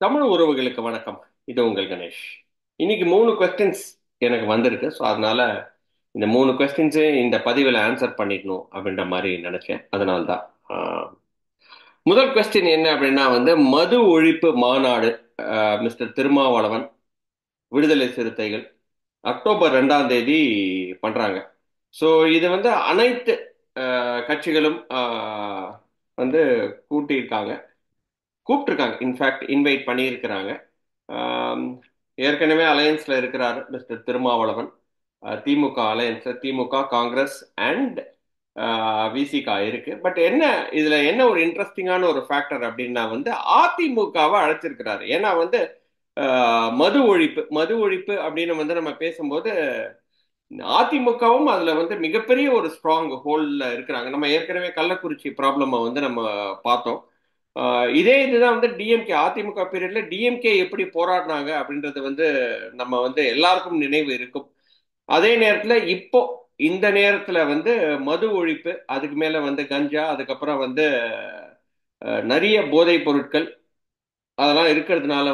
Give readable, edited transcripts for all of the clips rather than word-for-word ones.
தமிழ் உறவுகளுக்கு வணக்கம். இது உங்கள் கணேஷ். இன்னைக்கு 3 கொஸ்டின்ஸ் எனக்கு வந்திருக்கு. ஸோ அதனால இந்த 3 கொஸ்டின்ஸே இந்த பதிவில் ஆன்சர் பண்ணிடணும் அப்படின்ற மாதிரி நினைச்சேன். அதனால தான் முதல் கொஸ்டின் என்ன அப்படின்னா மது ஒழிப்பு மாநாடு, மிஸ்டர் திருமாவளவன், விடுதலை சிறுத்தைகள் அக்டோபர் 2ஆம் தேதி பண்றாங்க. ஸோ இது அனைத்து கட்சிகளும் வந்து கூட்டியிருக்காங்க, கூப்பிட்டுருக்காங்க. இன்ஃபேக்ட் இன்வைட் பண்ணியிருக்கிறாங்க. ஆம், ஏற்கனவே அலையன்ஸ்ல இருக்கிறார் mister Thirumavalavan. DMK alliance, DMK, Congress and Visika இருக்கு. பட் என்ன, இதுல என்ன ஒரு இன்ட்ரெஸ்டிங்கான ஒரு ஃபேக்டர் அப்படின்னா அதிமுகவை அழைச்சிருக்கிறாரு. ஏன்னா மது ஒழிப்பு, மது ஒழிப்பு அப்படின்னு நம்ம பேசும்போது அதிமுகவும் அதுல மிகப்பெரிய ஒரு ஸ்ட்ராங் ஹோல்ல இருக்கிறாங்க. நம்ம ஏற்கனவே கள்ளக்குறிச்சி ப்ராப்ளமை நம்ம பார்த்தோம். இதே இதுதான் டிஎம்கே, அதிமுக பீரியட்ல டிஎம்கே எப்படி போராடினாங்க அப்படின்றது நம்ம எல்லாருக்கும் நினைவு இருக்கும். அதே நேரத்துல இப்போ இந்த நேரத்துல மது ஒழிப்பு, அதுக்கு மேல கஞ்சா, அதுக்கப்புறம் நிறைய போதைப் பொருட்கள் அதெல்லாம் இருக்கிறதுனால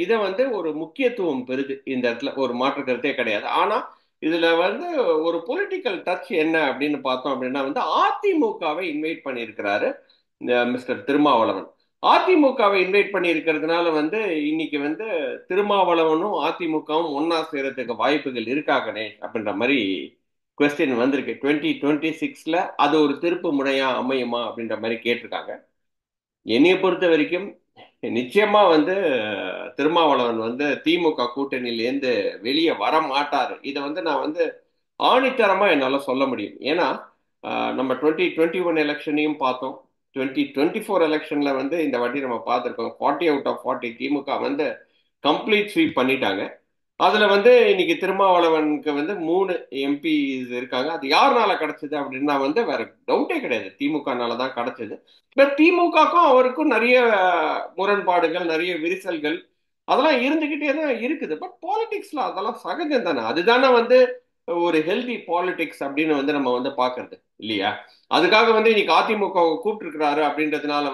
இதை ஒரு முக்கியத்துவம் பெறுது. இந்த இடத்துல ஒரு மாற்று கருத்தே கிடையாது. ஆனா இதுல ஒரு பொலிட்டிக்கல் டச் என்ன அப்படின்னு பார்த்தோம் அப்படின்னா அதிமுகவை இன்வைட் பண்ணியிருக்கிறாரு மிஸ்டர் திருமாவளவன். அதிமுகவை இன்வைட் பண்ணி இருக்கிறதுனால இன்னைக்கு திருமாவளவனும் அதிமுகவும் ஒன்னா சேரத்துக்கு வாய்ப்புகள் இருக்கா கணேஷ் அப்படின்ற மாதிரி கொஸ்டின் வந்திருக்கு. 2026ல அது ஒரு திருப்பு முனையா அமையுமா அப்படின்ற மாதிரி கேட்டிருக்காங்க. என்னைய பொறுத்த வரைக்கும் நிச்சயமா திருமாவளவன் திமுக கூட்டணியிலேருந்து வெளியே வர மாட்டாரு. இதை நான் ஆணித்தரமா என்னால சொல்ல முடியும். ஏன்னா நம்ம 2021 எலெக்ஷனையும் பார்த்தோம். 2024 எலெக்ஷன்ல இந்த வாட்டி நம்ம பார்த்துருக்கோம். 40 out of 40 DMK complete sweep பண்ணிட்டாங்க. அதுல இன்னைக்கு திருமாவளவனுக்கு 3 MP இருக்காங்க. அது யாருனால கிடைச்சது அப்படின்னா வேற டவுட்டே கிடையாது, திமுகனால தான் கிடைச்சது. பட் திமுகக்கும் அவருக்கும் நிறைய முரண்பாடுகள், நிறைய விரிசல்கள் அதெல்லாம் இருந்துகிட்டே தான் இருக்குது. பட் பாலிடிக்ஸ்ல அதெல்லாம் சகஜம் தானே. அதுதானே ஒரு ஹெல்தி பாலிடிக்ஸ் அப்படின்னு நம்ம பாக்குறது இல்லையா? அதுக்காக இன்னைக்கு அதிமுக கூப்பிட்டு இருக்கிறாரு அப்படின்றதுனால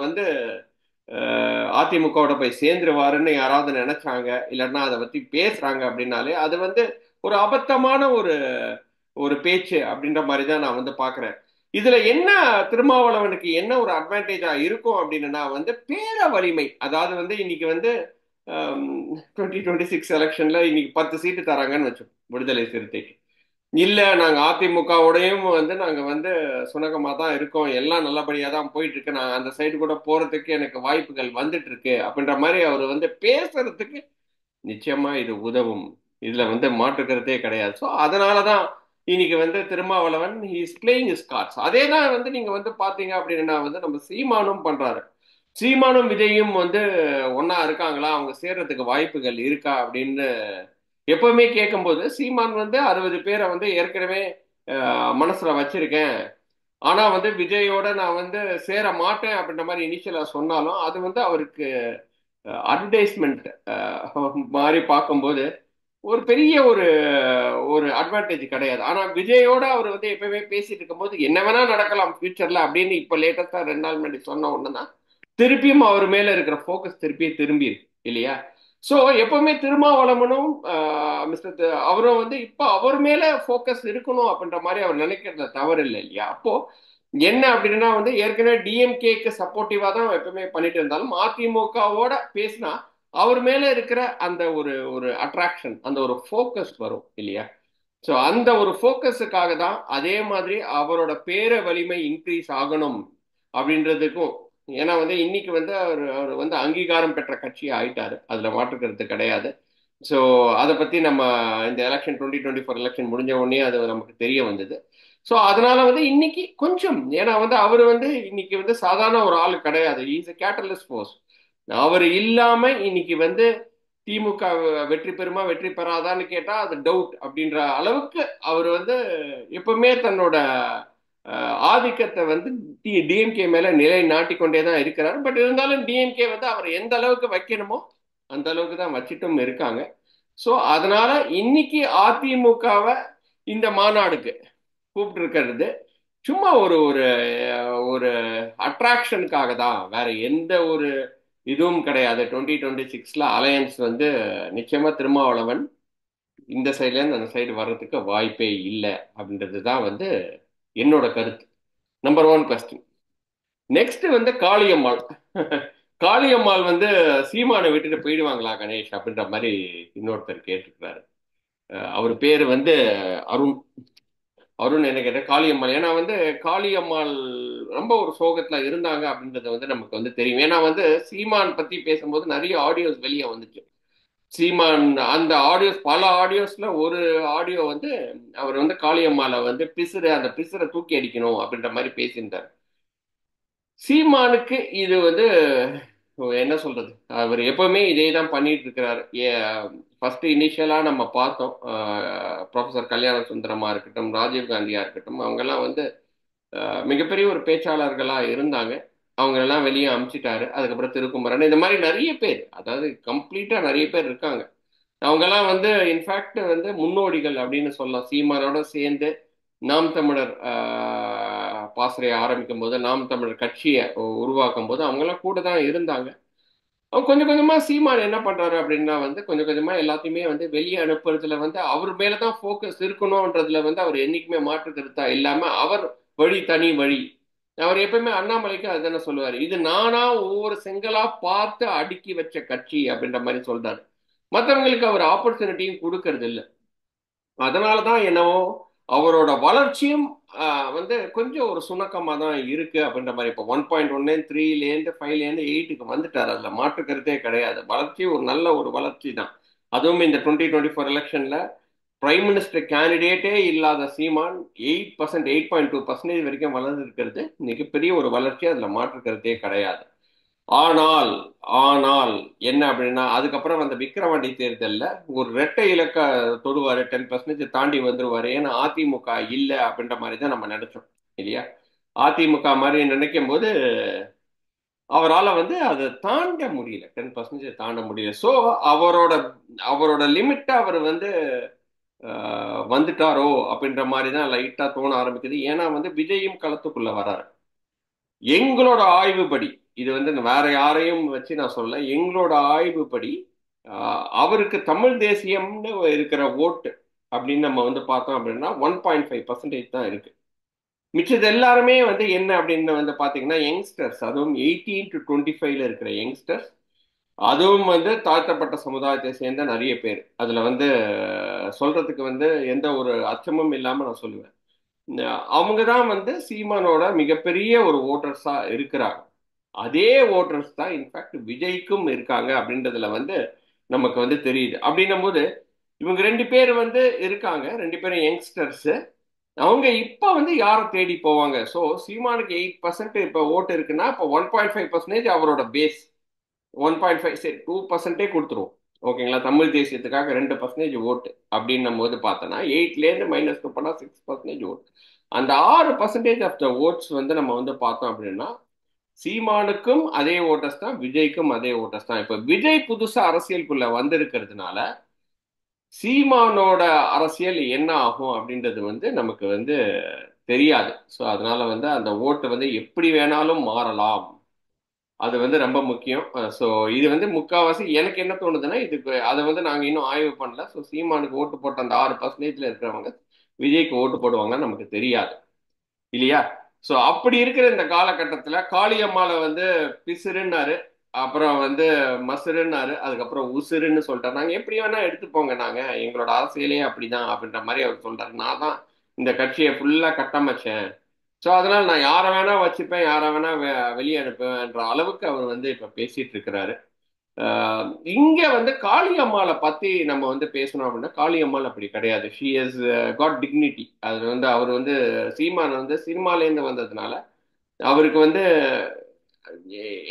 அதிமுகவோட போய் சேர்ந்துருவாருன்னு யாராவது நினைச்சாங்க, இல்லைன்னா அதை பத்தி பேசுறாங்க அப்படின்னாலே அது ஒரு அபத்தமான ஒரு ஒரு பேச்சு அப்படின்ற மாதிரி தான் நான் பாக்குறேன். இதுல என்ன, திருமாவளவனுக்கு என்ன ஒரு அட்வான்டேஜா இருக்கும் அப்படின்னா பேர வலிமை. அதாவது இன்னைக்கு 2026 எலெக்ஷன்ல இன்னைக்கு 10 சீட்டு தராங்கன்னு வச்சோம் விடுதலை சிறுத்தைக்கு. இல்ல, நாங்க அதிமுகவோடையும் நாங்க சுணக்கமா தான் இருக்கோம், எல்லாம் நல்லபடியா தான் போயிட்டு இருக்கு, நான் அந்த சைடு கூட போறதுக்கு எனக்கு வாய்ப்புகள் வந்துட்டு இருக்கு அப்படின்ற மாதிரி அவர் பேசுறதுக்கு நிச்சயமா இது உதவும். இதுல மாற்றுக்கிறதே கிடையாது. ஸோ அதனாலதான் இன்னைக்கு Thirumavalavan is playing is cards. அதே தான் நீங்க பாத்தீங்க அப்படின்னா நம்ம சீமானும் பண்றாரு. சீமானும் விஜயும் ஒன்னா இருக்காங்களா, அவங்க சேர்றதுக்கு வாய்ப்புகள் இருக்கா அப்படின்னு எப்பவுமே கேட்கும்போது சீமான் 60 பேரை ஏற்கனவே மனசுல வச்சிருக்கேன், ஆனா விஜயோட நான் சேர மாட்டேன் அப்படின்ற மாதிரி இனிஷியலா சொன்னாலும் அது அவருக்கு அட்வர்டைஸ்மெண்ட் மாதிரி பார்க்கும்போது ஒரு பெரிய ஒரு ஒரு அட்வான்டேஜ் கிடையாது. ஆனா விஜயோட அவர் எப்பவுமே பேசிட்டு இருக்கும்போது என்ன வேணா நடக்கலாம் ஃபியூச்சர்ல அப்படின்னு இப்ப லேட்டஸ்டா 2 நாள் முன்னாடி சொன்ன ஒண்ணுதான் திருப்பியும் அவர் மேல இருக்கிற ஃபோக்கஸ் திரும்பி இருக்கு இல்லையா? சோ எப்பவுமே திருமாவளவனும் மிஸ்டர் அவரும் இப்ப அவர் மேல ஃபோக்கஸ் இருக்கணும் அப்படின்ற மாதிரி அவர் நினைக்கிறத தவறு இல்லை இல்லையா? அப்போ என்ன அப்படின்னா ஏற்கனவே டிஎம்கேக்கு சப்போர்ட்டிவா தான் எப்பவுமே பண்ணிட்டு இருந்தாலும் அதிமுகவோட பேசினா அவர் மேல இருக்கிற அந்த ஒரு ஒரு அட்ராக்ஷன், அந்த ஒரு ஃபோக்கஸ் வரும் இல்லையா? ஸோ அந்த ஒரு ஃபோக்கஸுக்காக தான் அதே மாதிரி அவரோட பேர வலிமை இன்க்ரீஸ் ஆகணும் அப்படின்றதுக்கும். ஏன்னா இன்னைக்கு அவர் அவர் அங்கீகாரம் பெற்ற கட்சி ஆயிட்டாரு, அதுல மாற்றுக்கிறது கிடையாது. ஸோ அதை பத்தி நம்ம இந்த எலெக்ஷன் 2024 எலெக்ஷன் முடிஞ்ச உடனே அது நமக்கு தெரிய வந்தது. ஸோ அதனால இன்னைக்கு கொஞ்சம், ஏன்னா அவர் இன்னைக்கு சாதாரண ஒரு ஆள் கிடையாது. Is a catalyst force. அவர் இல்லாம இன்னைக்கு திமுக வெற்றி பெறுமா வெற்றி பெறாதான்னு கேட்டா அது டவுட் அப்படின்ற அளவுக்கு அவர் எப்பவுமே தன்னோட ஆதிக்கத்தை டிஎம்கே மேல நிலை நாட்டிக்கொண்டே தான் இருக்கிறார். பட் இருந்தாலும் டிஎம்கே அவர் எந்த அளவுக்கு வைக்கணுமோ அந்த அளவுக்கு தான் வச்சிட்டும் இருக்காங்க. ஸோ அதனால இன்னைக்கு அதிமுகவை இந்த மாநாடுக்கு கூப்பிட்டு இருக்கிறது சும்மா ஒரு ஒரு ஒரு அட்ராக்ஷனுக்காக தான், வேற எந்த ஒரு இதுவும் கிடையாது. 2026ல அலையன்ஸ் வந்து நிச்சயமா திருமாவளவன் இந்த சைட்லேருந்து அந்த சைடு வர்றதுக்கு வாய்ப்பே இல்லை அப்படின்றது தான் வந்து என்னோட கருத்து. Number one question. நெக்ஸ்ட் வந்து காளியம்மாள். காளியம்மாள் வந்து சீமானை விட்டுட்டு போயிடுவாங்களா கணேஷ் அப்படின்ற மாதிரி இன்னொருத்தர் கேட்டிருக்கிறாரு. அவர் பேரு வந்து அருண். அருண் என்ன கேட்ட காளியம்மாள். ஏன்னா வந்து காளியம்மாள் ரொம்ப ஒரு சோகத்துல இருந்தாங்க அப்படின்றது வந்து நமக்கு வந்து தெரியும். ஏன்னா வந்து சீமான் பத்தி பேசும்போது நிறைய ஆடியோஸ் வெளியே வந்துச்சு. சீமான் அந்த ஆடியோஸ், பல ஆடியோஸ்ல ஒரு ஆடியோ வந்து அவர் வந்து காளியம்மாளை வந்து அந்த பிசுரை தூக்கி அடிக்கணும் அப்படின்ற மாதிரி பேசியிருந்தார். சீமானுக்கு இது வந்து என்ன சொல்றது, அவர் எப்பவுமே இதே தான் பண்ணிட்டு இருக்கிறாரு. ஃபர்ஸ்ட் இனிஷியலா நம்ம பார்த்தோம், ப்ரொஃபசர் கல்யாண சுந்தரமா இருக்கட்டும், ராஜீவ் காந்தியா இருக்கட்டும், அவங்கெல்லாம் வந்து மிகப்பெரிய ஒரு பேச்சாளர்களா இருந்தாங்க. அவங்க எல்லாம் வெளியே அமுச்சிட்டாரு. அதுக்கப்புறம் திருக்குமரன், இந்த மாதிரி நிறைய பேர், அதாவது கம்ப்ளீட்டா நிறைய பேர் இருக்காங்க. அவங்கெல்லாம் வந்து இன்ஃபேக்ட் வந்து முன்னோடிகள் அப்படின்னு சொல்லலாம். சீமானோட சேர்ந்து நாம் தமிழர் பாசறையை ஆரம்பிக்கும் போது, நாம் தமிழர் கட்சியை உருவாக்கும் போது அவங்கெல்லாம் கூட தான் இருந்தாங்க. அவங்க கொஞ்சம் கொஞ்சமா சீமான் என்ன பண்றாரு அப்படின்னா வந்து கொஞ்சம் கொஞ்சமா எல்லாத்தையுமே வந்து வெளியே அனுப்புறதுல வந்து அவர் மேலதான் ஃபோக்கஸ் இருக்கணும்ன்றதுல வந்து அவர் என்னைக்குமே மாற்று கருத்தா இல்லாம அவர் வழி தனி வழி. அவர் எப்பவுமே அண்ணாமலைக்கு அதுதானே சொல்லுவாரு, இது நானா ஒவ்வொரு செங்கலா பார்த்து அடுக்கி வச்ச கட்சி அப்படின்ற மாதிரி சொல்றாரு. மற்றவங்களுக்கு அவர் ஆப்பர்ச்சுனிட்டியும் கொடுக்கறது இல்லை. அதனாலதான் என்னவோ அவரோட வளர்ச்சியும் வந்து கொஞ்சம் ஒரு சுணக்கமா தான் இருக்கு அப்படின்ற மாதிரி. இப்போ 1.1 3லேருந்து 5லேருந்து 8க்கு வந்துட்டார். அதுல மாற்று கருத்தே கிடையாது. வளர்ச்சி ஒரு நல்ல ஒரு வளர்ச்சி தான். அதுவும் இந்த 2024 எலெக்ஷன்ல பிரைம் மினிஸ்டர் கேண்டிடேட்டே இல்லாத சீமான் 8.2% வரைக்கும் வளர்ந்து இருக்கிறது மிகப்பெரிய ஒரு வளர்ச்சி. அதுல மாற்று கருத்தே கிடையாது. ஆனால் ஆனால் என்ன அப்படின்னா அதுக்கப்புறம் அந்த விக்கிரவாண்டி தேர்தலில் ஒரு இரட்டை இலக்க தொடுவாரு, 10% தாண்டி வந்துருவாரு. ஏன்னா அதிமுக இல்லை அப்படின்ற மாதிரி தான் நம்ம நினைச்சோம் இல்லையா. அதிமுக மாதிரி நினைக்கும் போது அவரால் வந்து அதை தாண்ட முடியல, 10% தாண்ட முடியல. ஸோ அவரோட அவரோட லிமிட்டை அவர் வந்து வந்துட்டாரோ அப்படின்ற மாதிரி தான் லைட்டா தோண ஆரம்பிக்குது. ஏன்னா வந்து விஜயும் களத்துக்குள்ள வராரு. எங்களோட ஆய்வுப்படி, இது வந்து வேற யாரையும் வச்சு நான் சொல்ல, எங்களோட ஆய்வுப்படி அவருக்கு தமிழ் தேசியம்னு இருக்கிற ஓட்டு அப்படின்னு நம்ம வந்து பார்த்தோம் அப்படின்னா 1.5% தான் இருக்கு. மிச்சது எல்லாருமே வந்து என்ன அப்படின்னு வந்து பாத்தீங்கன்னா யங்ஸ்டர்ஸ், அதுவும் 18 to 25ல இருக்கிற யங்ஸ்டர்ஸ், அதுவும் வந்து தாழ்த்தப்பட்ட சமுதாயத்தை சேர்ந்த நிறைய பேர். அதுல வந்து சொல்றதுக்கு வந்து எந்த ஒரு அச்சமும் இல்லாம நான் சொல்லுவேன், அவங்க தான் வந்து சீமானோட மிகப்பெரிய ஒரு ஓட்டர்ஸா இருக்கிறாங்க. அதே ஓட்டர்ஸ் தான் இன்ஃபேக்ட் விஜய்க்கும் இருக்காங்க அப்படின்றதுல வந்து நமக்கு வந்து தெரியுது. அப்படின்னும் போது இவங்க ரெண்டு பேர் வந்து இருக்காங்க, ரெண்டு பேரும் யங்ஸ்டர்ஸ். அவங்க இப்ப வந்து யாரை தேடி போவாங்க? ஸோ சீமானுக்கு 8% இப்ப ஓட்டு இருக்குன்னா இப்போ 1.5% அவரோட பேஸ். 1.5 சரி 2%, கொடுத்துருவோம் ஓகேங்களா. தமிழ் தேசியத்துக்காக 2% ஓட்டு அப்படின்னும் போது பார்த்தோன்னா 8லேருந்து -2 பண்ணா 6% ஓட்டு. அந்த 6% ஆஃப் த ஓட்ஸ் வந்து நம்ம வந்து பார்த்தோம் அப்படின்னா சீமானுக்கும் அதே ஓட்டர்ஸ் தான், விஜய்க்கும் அதே ஓட்டர்ஸ் தான். இப்ப விஜய் புதுசா அரசியலுக்குள்ள வந்திருக்கிறதுனால சீமானோட அரசியல் என்ன ஆகும் அப்படின்றது வந்து நமக்கு வந்து தெரியாது. ஸோ அதனால வந்து அந்த ஓட்டு வந்து எப்படி வேணாலும் மாறலாம். அது வந்து ரொம்ப முக்கியம். ஸோ இது வந்து முக்காவாசி எனக்கு என்ன தோணுதுன்னா, இதுக்கு அதை வந்து நாங்க இன்னும் ஆய்வு பண்ணல. ஸோ சீமானுக்கு ஓட்டு போட்ட அந்த 6%ல இருக்கிறவங்க விஜய்க்கு ஓட்டு போடுவாங்கன்னு நமக்கு தெரியாது இல்லையா. ஸோ அப்படி இருக்கிற இந்த காலகட்டத்தில் காளியம்மாவை வந்து பிசுறுன்னாரு, அப்புறம் வந்து மசுறுன்னாரு, அதுக்கப்புறம் உசுறுன்னு சொல்லிட்டாரு. நாங்கள் எப்படி வேணா எடுத்துப்போங்க, நாங்கள் எங்களோட அரசியலே அப்படிதான் அப்படின்ற மாதிரி அவர் சொல்றாரு. நான் தான் இந்த கட்சியை ஃபுல்லாக கட்டமைச்சேன், ஸோ அதனால நான் யாரை வேணா வச்சுப்பேன், யாரை வேணா வெளியே அனுப்புவேன்ற அளவுக்கு அவர் வந்து இப்போ பேசிட்டு இருக்கிறாரு. இங்க வந்து காளியம்மாளை பத்தி நம்ம வந்து பேசணும் அப்படின்னா காளியம்மாள் அப்படி கிடையாது. She has got dignity. அது வந்து அவர் வந்து சீமான் வந்து சினிமாலேருந்து வந்ததுனால அவருக்கு வந்து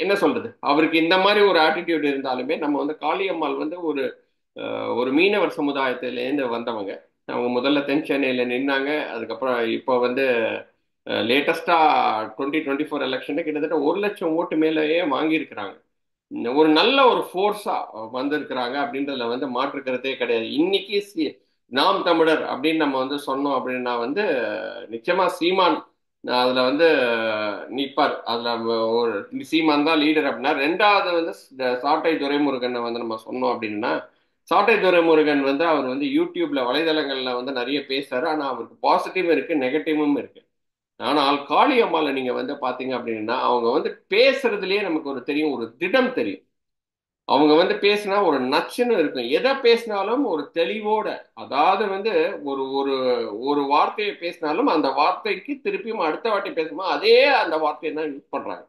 என்ன சொல்றது, அவருக்கு இந்த மாதிரி ஒரு ஆட்டிடியூட் இருந்தாலுமே நம்ம வந்து காளியம்மாள் வந்து ஒரு மீனவர் சமுதாயத்திலேருந்து வந்தவங்க. அவங்க முதல்ல தென் சென்னையில நின்னாங்க. அதுக்கப்புறம் இப்போ வந்து லேட்டஸ்டா 2024 எலெக்ஷன்ல கிட்டத்தட்ட 1 லட்சம் ஓட்டு மேலேயே வாங்கியிருக்கிறாங்க. ஒரு நல்ல ஒரு ஃபோர்ஸா வந்திருக்கிறாங்க அப்படின்றதுல வந்து மாற்றுக்கிறதே கிடையாது. இன்னைக்கு நாம் தமிழர் அப்படின்னு நம்ம வந்து சொன்னோம் அப்படின்னா வந்து நிச்சயமா சீமான் அதுல வந்து நிப்பார். அதுல ஒரு சீமான் தான் லீடர் அப்படின்னா, ரெண்டாவது வந்து இந்த சாட்டை துரைமுருகனை வந்து நம்ம சொன்னோம் அப்படின்னா, சாட்டை துரைமுருகன் வந்து அவர் வந்து யூடியூப்ல வலைதளங்கள்ல வந்து நிறைய பேசுறாரு. ஆனா அவருக்கு பாசிட்டிவும் இருக்கு, நெகட்டிவும் இருக்கு. ஆனால் காளியம்மால நீங்க வந்து பாத்தீங்க அப்படின்னா, அவங்க வந்து பேசுறதுலயே நமக்கு ஒரு தெரியும், ஒரு திடம் தெரியும். அவங்க வந்து பேசினா ஒரு நச்சுன்னு இருக்கும். எதை பேசினாலும் ஒரு தெளிவோட, அதாவது வந்து ஒரு ஒரு ஒரு வார்த்தையை பேசினாலும் அந்த வார்த்தைக்கு திருப்பியும் அடுத்த வாட்டி பேசும்போது அதே அந்த வார்த்தையை தான் யூஸ் பண்றாங்க.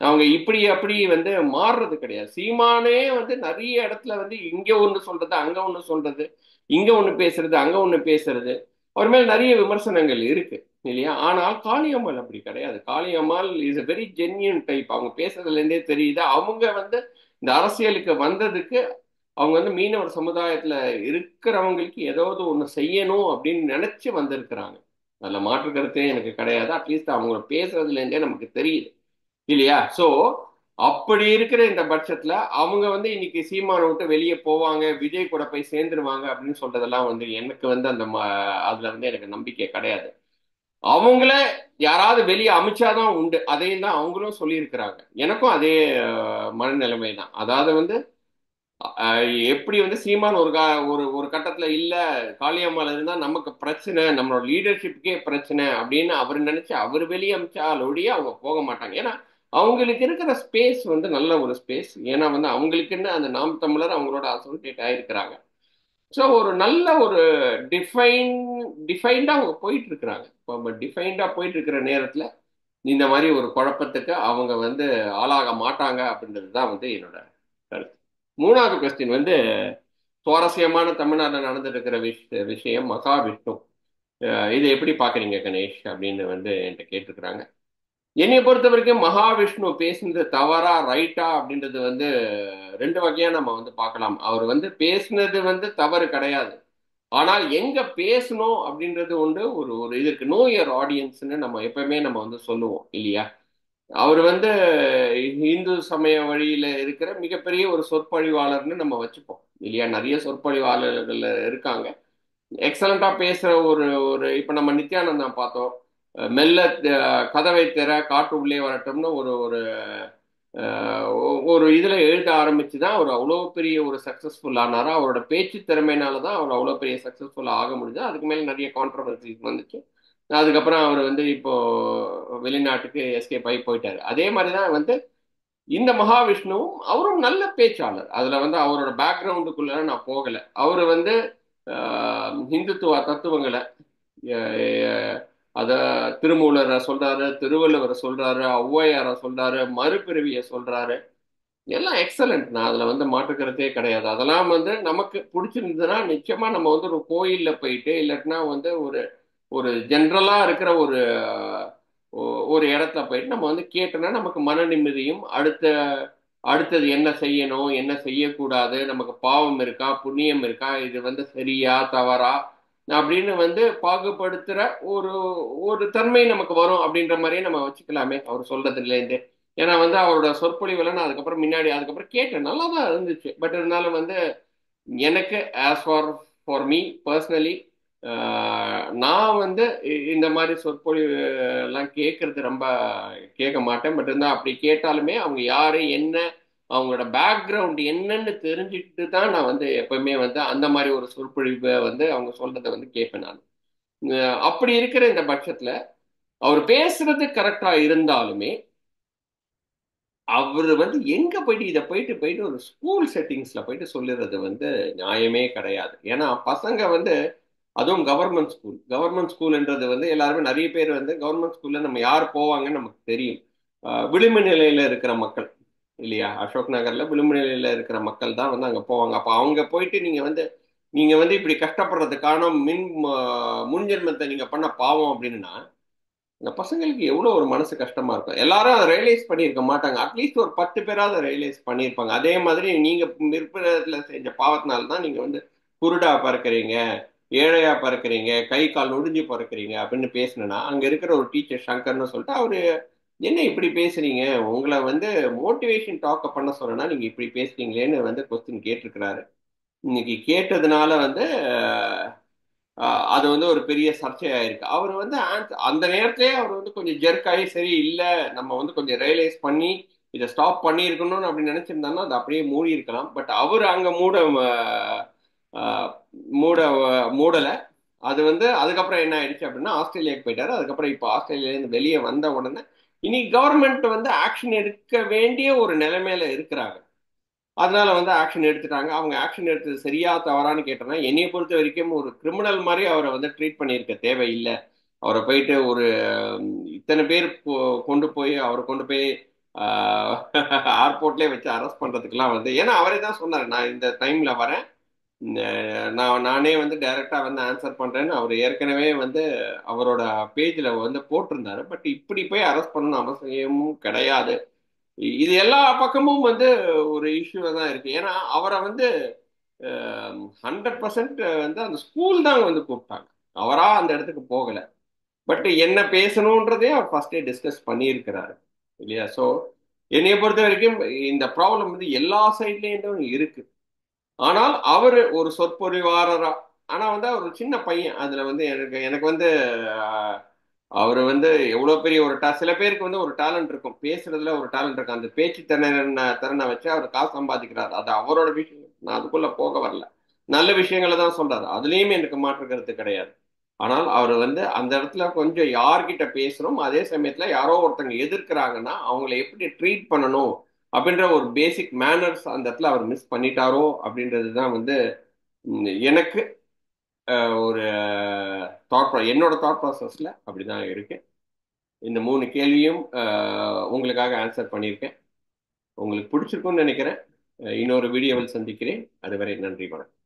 அவங்க இப்படி அப்படி வந்து மாறுறது கிடையாது. சீமானே வந்து நிறைய இடத்துல வந்து இங்க ஒண்ணு சொல்றது, அங்க ஒண்ணு சொல்றது, இங்க ஒண்ணு பேசுறது, அங்க ஒண்ணு பேசுறது. அவர் மேல் நிறைய விமர்சனங்கள் இருக்கு இல்லையா? ஆனால் காளியம்மாள் அப்படி கிடையாது. Kaliammal is a very genuine type. அவங்க பேசுறதுல இருந்தே தெரியுது. அவங்க வந்து இந்த அரசியலுக்கு வந்ததுக்கு அவங்க வந்து மீனவர் சமுதாயத்துல இருக்கிறவங்களுக்கு ஏதாவது ஒண்ணு செய்யணும் அப்படின்னு நினைச்சு வந்திருக்கிறாங்க. அதுல மாற்று கருத்தே எனக்கு கிடையாது. அட்லீஸ்ட் அவங்க பேசுறதுல இருந்தே நமக்கு தெரியுது இல்லையா? சோ அப்படி இருக்கிற இந்த பட்சத்துல அவங்க வந்து இன்னைக்கு சீமானை விட்டு வெளியே போவாங்க, விஜய் கூட போய் சேர்ந்துருவாங்க அப்படின்னு சொல்றதெல்லாம் வந்து எனக்கு வந்து அதுல வந்து எனக்கு நம்பிக்கை கிடையாது. அவங்கள யாராவது வெளியே அமிச்சாதான் உண்டு. அதையும் தான் அவங்களும் சொல்லியிருக்கிறாங்க. எனக்கும் அதே மனநிலைமை தான். அதாவது வந்து எப்படி வந்து சீமான் ஒரு ஒரு கட்டத்துல இல்ல, காளியம்மாள் இருந்தா நமக்கு பிரச்சனை, நம்மளோட லீடர்ஷிப்புக்கே பிரச்சனை அப்படின்னு அவர் நினைச்சு அவர் வெளியே அமிச்சாலோடய அவங்க போக மாட்டாங்க. ஏன்னா அவங்களுக்கு இருக்கிற ஸ்பேஸ் வந்து நல்ல ஒரு ஸ்பேஸ். ஏன்னா வந்து அவங்களுக்குன்னு அந்த நாம் தமிழர் அவங்களோட அசோசியேட் ஆயிருக்கிறாங்க. ஸோ ஒரு நல்ல ஒரு டிஃபைன் டிஃபைன்டா அவங்க போயிட்டு இருக்கிறாங்க. இப்போ டிஃபைன்டா போயிட்டு இருக்கிற நேரத்துல இந்த மாதிரி ஒரு குழப்பத்துக்கு அவங்க வந்து ஆளாக மாட்டாங்க அப்படின்றது தான் வந்து என்னோட கருத்து. மூணாவது கொஸ்டின் வந்து சுவாரஸ்யமான தமிழ்நாட்டில் நடந்துட்டு இருக்கிற விஷயம் மகாவிஷ்ணு. இதை எப்படி பாக்குறீங்க கணேஷ் அப்படின்னு வந்து என்கிட்ட கேட்டிருக்கிறாங்க. என்னைய பொறுத்த வரைக்கும் மகாவிஷ்ணு பேசுனது தவறா ரைட்டா அப்படின்றது வந்து ரெண்டு வகையா நம்ம வந்து பார்க்கலாம். அவர் வந்து பேசுனது வந்து தவறு கிடையாது. ஆனால் எங்க பேசணும் அப்படின்றது உண்டு. ஒரு ஒரு இது இருக்கு, நோ யுவர் ஆடியன்ஸ்னு நம்ம எப்பவுமே நம்ம வந்து சொல்லுவோம் இல்லையா? அவர் வந்து இந்து சமய வழியில இருக்கிற மிகப்பெரிய ஒரு சொற்பொழிவாளர்னு நம்ம வச்சுப்போம் இல்லையா? நிறைய சொற்பொழிவாளர்கள் இருக்காங்க. எக்ஸலண்டா பேசுற ஒரு ஒரு இப்ப நம்ம நித்யானந்தா பார்த்தோம். மெல்ல கதவை திற காட்டு உள்ளே வரட்டும்னு ஒரு ஒரு ஒரு இதுல எழுத ஆரம்பிச்சுதான் அவர் அவ்வளோ பெரிய ஒரு சக்சஸ்ஃபுல் ஆனாரா. அவரோட பேச்சு திறமையினாலதான் அவர் அவ்வளோ பெரிய சக்சஸ்ஃபுல் ஆக முடிஞ்சது. அதுக்கு மேல நிறைய கான்ட்ரவர்சிஸ் வந்துச்சு. அதுக்கப்புறம் அவர் வந்து இப்போ வெளிநாட்டுக்கு எஸ்கேப் ஆகி போயிட்டாரு. அதே மாதிரிதான் வந்து இந்த மகாவிஷ்ணுவும் அவரும் நல்ல பேச்சாளர். அதுல வந்து அவரோட பேக்ரவுண்டுக்குள்ள நான் போகல. அவரு வந்து இந்துத்துவ தத்துவங்களை அத திருமூலரை சொல்றாரு, திருவள்ளுவரை சொல்றாரு, ஔவையாரை சொல்றாரு, மறுபிறவியை சொல்றாரு. எல்லாம் எக்ஸலண்ட். நான் அதுல வந்து மாற்றுக்கிறதே கிடையாது. அதெல்லாம் வந்து நமக்கு பிடிச்சிருந்ததுன்னா நிச்சயமா நம்ம வந்து ஒரு கோயில்ல போயிட்டு இல்லாட்டினா வந்து ஒரு ஒரு ஜென்ரலா இருக்கிற ஒரு ஒரு இடத்துல போயிட்டு நம்ம வந்து கேட்டோம்னா நமக்கு மன நிம்மதியும் அடுத்தது என்ன செய்யணும் என்ன செய்யக்கூடாது, நமக்கு பாவம் இருக்கா புண்ணியம் இருக்கா, இது வந்து சரியா தவறா அப்படின்னு வந்து பாகுபடுத்துற ஒரு ஒரு தன்மை நமக்கு வரும் அப்படின்ற மாதிரியே நம்ம வச்சுக்கலாமே அவர் சொல்றதுல இருந்து. ஏன்னா வந்து அவரோட சொற்பொழிவுல நான் அதுக்கப்புறம் கேட்டேன், நல்லா தான் இருந்துச்சு. பட் இருந்தாலும் வந்து எனக்கு ஆஸ் ஃபார் மீ பர்சனலி நான் வந்து இந்த மாதிரி சொற்பொழிவு எல்லாம் கேட்கறது ரொம்ப கேட்க மாட்டேன். பட் இருந்தால் அப்படி கேட்டாலுமே அவங்க யாரு என்ன அவங்களோட பேக்ரவுண்ட் என்னன்னு தெரிஞ்சுக்கிட்டு தான் நான் வந்து எப்பவுமே வந்து அந்த மாதிரி ஒரு சொற்பொழிவை வந்து அவங்க சொல்றதை வந்து கேட்பேன் நான். அப்படி இருக்கிற இந்த பட்சத்துல அவர் பேசுறது கரெக்டா இருந்தாலுமே அவர் வந்து எங்க போயிட்டு இதை போயிட்டு போயிட்டு ஒரு ஸ்கூல் செட்டிங்ஸ்ல போயிட்டு சொல்லுறது வந்து நியாயமே கிடையாது. ஏன்னா பசங்க வந்து அதுவும் கவர்மெண்ட் ஸ்கூல்ன்றது வந்து எல்லாருமே நிறைய பேர் வந்து கவர்மெண்ட் ஸ்கூல்ல நம்ம யார் போவாங்கன்னு நமக்கு தெரியும். விளிம்பு நிலையில இருக்கிற மக்கள் இல்லையா? அசோக் நகர்ல விளிம்பு நிலையில இருக்கிற மக்கள் தான் வந்து அங்க போவாங்க. அப்ப அவங்க போயிட்டு நீங்க வந்து இப்படி கஷ்டப்படுறதுக்கான முன் ஜென்மத்தை நீங்க பண்ண பாவம் அப்படின்னா இந்த பசங்களுக்கு எவ்வளவு ஒரு மனசு கஷ்டமா இருக்கும். எல்லாரும் அதை ரியலைஸ் பண்ணியிருக்க மாட்டாங்க. அட்லீஸ்ட் ஒரு 10 பேராவது அதை ரியலைஸ் பண்ணியிருப்பாங்க. அதே மாதிரி நீங்க பிற்பிறத்துல செஞ்ச பாவத்தினால தான் நீங்க வந்து குருடா பறக்குறீங்க, ஏழையா பறக்குறீங்க, கை கால் நொடிஞ்சு பறக்குறீங்க அப்படின்னு பேசினா அங்க இருக்கிற ஒரு டீச்சர் சங்கர்னு சொல்லிட்டு அவரு என்ன இப்படி பேசுறீங்க, உங்களை வந்து மோட்டிவேஷன் டாக்க பண்ண சொன்னா நீங்க இப்படி பேசுறீங்களேன்னு வந்து கொஸ்டின் கேட்டிருக்கிறாரு. இன்னைக்கு கேட்டதுனால வந்து அது வந்து ஒரு பெரிய சர்ச்சையாயிருக்கு. அவர் வந்து அந்த நேரத்திலே அவர் வந்து கொஞ்சம் ஜெர்க் ஆகி சரி இல்லை நம்ம வந்து கொஞ்சம் ரியலைஸ் பண்ணி இதை ஸ்டாப் பண்ணியிருக்கணும்னு அப்படி நினைச்சிருந்தாங்கன்னா அது அப்படியே மூடி இருக்கலாம். பட் அவர் அங்க ஆஹ், மூட மூடலை. அது வந்து அதுக்கப்புறம் என்ன ஆயிடுச்சு அப்படின்னா ஆஸ்திரேலியாவுக்கு போயிட்டாரு. அதுக்கப்புறம் இப்போ ஆஸ்திரேலியாவிலேருந்து வெளியே வந்த உடனே இனி கவர்மெண்ட் வந்து ஆக்ஷன் எடுக்க வேண்டிய ஒரு நிலைமையில இருக்கிறாங்க. அதனால வந்து ஆக்ஷன் எடுத்துட்டாங்க. அவங்க ஆக்ஷன் எடுத்தது சரியா தவறான்னு கேட்டோம்னா என்னைய பொறுத்த வரைக்கும் ஒரு கிரிமினல் மாதிரி அவரை வந்து ட்ரீட் பண்ணியிருக்க தேவையில்லை. அவரை போயிட்டு ஒரு இத்தனை பேர் கொண்டு போய் அவரை கொண்டு போய் ஏர்போர்ட்லேயே வச்சு அரெஸ்ட் பண்றதுக்கெல்லாம் வந்து ஏன்னா அவரே தான் சொன்னார் நான் இந்த டைம்ல வரேன். நானே வந்து டைரக்டா வந்து ஆன்சர் பண்றேன்னு அவர் ஏற்கனவே வந்து அவரோட பேஜ்ல வந்து போட்டிருந்தாரு. பட் இப்படி போய் அரெஸ்ட் பண்ணணும் அவசியமும் கிடையாது. இது எல்லா பக்கமும் வந்து ஒரு இஷ்யூ தான் இருக்கு. ஏன்னா அவரை வந்து 100% வந்து அந்த ஸ்கூல் தான் வந்து கூப்பிட்டாங்க. அவரா அந்த இடத்துக்கு போகல. பட் என்ன பேசணுன்றதே அவர் ஃபர்ஸ்டே டிஸ்கஸ் பண்ணியிருக்கிறாரு இல்லையா? ஸோ என்னைய பொறுத்த வரைக்கும் இந்த ப்ராப்ளம் வந்து எல்லா சைட்லேயும் இருக்கு. ஆனால் அவர் ஒரு சொற்பொழிவாளரா ஆனா வந்து அவர் ஒரு சின்ன பையன். அதுல வந்து எனக்கு எனக்கு வந்து அவர் வந்து எவ்வளவு பெரிய ஒரு சில பேருக்கு வந்து ஒரு டேலண்ட் இருக்கும், பேசுறதுல ஒரு டேலண்ட் இருக்கும். அந்த பேச்சு திறனை வச்சு அவர் காசு சம்பாதிக்கிறார். அது அவரோட விஷயம். நான் அதுக்குள்ள போக வரல. நல்ல விஷயங்களை தான் சொல்றாரு, அதுலயுமே எனக்கு மாற்று கருத்து கிடையாது. ஆனால் அவர் வந்து அந்த இடத்துல கொஞ்சம் யார்கிட்ட பேசுறோம், அதே சமயத்துல யாரோ ஒருத்தங்க எதிர்க்கிறாங்கன்னா அவங்கள எப்படி ட்ரீட் பண்ணணும் அப்படின்ற ஒரு பேசிக் மேனர்ஸ் அந்த இடத்துல அவர் மிஸ் பண்ணிட்டாரோ அப்படின்றது தான் வந்து எனக்கு ஒரு என்னோட தாட் ப்ராசஸ்ல அப்படிதான் இருக்கு. இந்த 3 கேள்வியும் உங்களுக்காக ஆன்சர் பண்ணியிருக்கேன். உங்களுக்கு பிடிச்சிருக்கும்னு நினைக்கிறேன். இன்னொரு வீடியோவில் சந்திக்கிறேன். அதுவரை நன்றி, வணக்கம்.